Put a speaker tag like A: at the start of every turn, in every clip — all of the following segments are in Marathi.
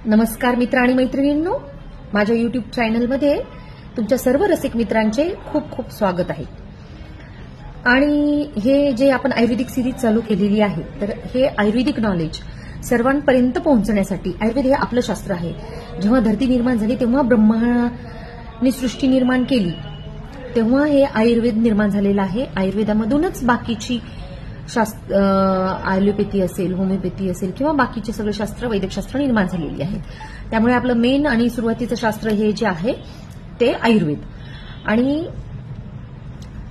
A: नमस्कार मित्र आणि मैत्रिणींनो, माझ्या युट्यूब चॅनलमध्ये तुमच्या सर्व रसिक मित्रांचे खूप खूप स्वागत आहे। आणि हे जे आपण आयुर्वेदिक सिरीज चालू केलेली आहे, तर हे आयुर्वेदिक नॉलेज सर्वांपर्यंत पोहोचण्यासाठी, आयुर्वेद हे आपलं शास्त्र आहे। जेव्हा धरती निर्माण झाली तेव्हा ब्रह्माने सृष्टी निर्माण केली, तेव्हा हे आयुर्वेद निर्माण झालेलं आहे। आयुर्वेदामधूनच बाकीची शास्त्र, ॲलोपॅथी असेल, होमिओपॅथी असेल किंवा बाकीचे सगळे शास्त्र, वैदिक शास्त्र निर्माण झालेली आहेत। त्यामुळे आपलं मेन आणि सुरुवातीचं शास्त्र हे जे आहे ते आयुर्वेद। आणि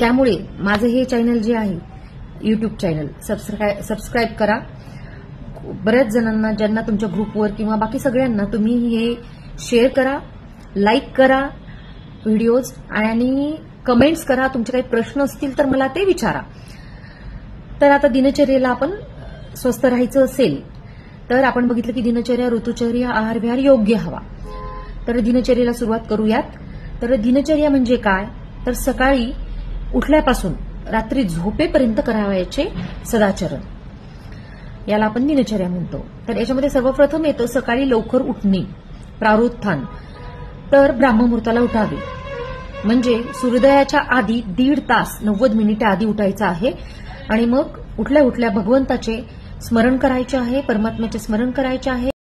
A: त्यामुळे माझं हे चॅनल जे आहे युट्यूब चॅनल सबस्क्राईब करा। बऱ्याच जणांना, ज्यांना तुमच्या ग्रुपवर किंवा बाकी सगळ्यांना तुम्ही हे शेअर करा, लाईक करा व्हिडिओज, आणि कमेंट्स करा। तुमचे काही प्रश्न असतील तर मला ते विचारा। तर आता दिनचर्येला आपण स्वस्थ राहायचं असेल तर आपण बघितलं की दिनचर्या, ऋतुचर्या, आहार विहार योग्य हवा। तर दिनचर्येला सुरुवात करूयात। तर दिनचर्या म्हणजे काय, तर सकाळी उठल्यापासून रात्री झोपेपर्यंत करावयाचे सदाचरण, याला आपण दिनचर्या म्हणतो। तर याच्यामध्ये सर्वप्रथम येतं सकाळी लवकर उठणे, प्रारुत्थान। तर ब्राह्ममुहूर्ताला उठावे, म्हणजे सूर्योदयाच्या आधी 1.5 तास 90 मिनिटे आधी उठायचं आहे। आणि मग उठल्या उठल्या भगवंताचे स्मरण करायचे आहे, परमात्म्याचे स्मरण करायचे आहे।